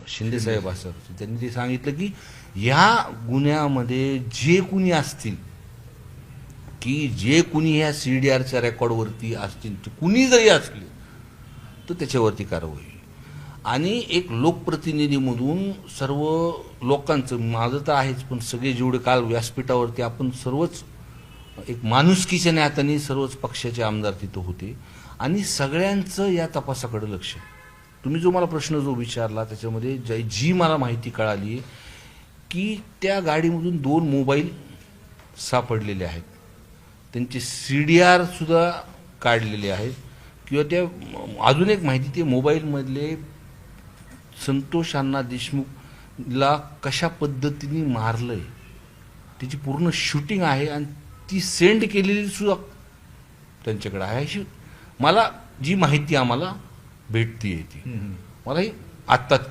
शिंदे साहेब असं त्यांनी ते सांगितलं की ह्या गुन्ह्यामध्ये जे कुणी असतील की जे कुणी ह्या CDRच्या रेकॉर्डवरती असतील ते कुणी जरी असले तर त्याच्यावरती कारवाई होईल. आणि एक लोकप्रतिनिधीमधून सर्व लोकांचं माझं तर आहेच पण सगळे जेवढे काल व्यासपीठावरती आपण सर्वच एक माणुसकीच्या नात्याने सर्वच पक्षाचे आमदार तिथं होते आणि सगळ्यांचं या तपासाकडे लक्ष आहे. तुम्ही जो मला प्रश्न जो विचारला त्याच्यामध्ये जी मला माहिती कळाली की त्या गाडीमधून 2 मोबाईल सापडलेले आहेत, त्यांचे CDR सुद्धा काढलेले आहेत किंवा त्या अजून एक माहिती ते मोबाईलमधले संतोष अण्णा देशमुखला कशा पद्धतीने मारलंय त्याची पूर्ण शूटिंग आहे आणि ती सेंड केलेली सुद्धा त्यांच्याकडे आहे. अशी मला जी माहिती आम्हाला भेटती ती मला ही आत्ताच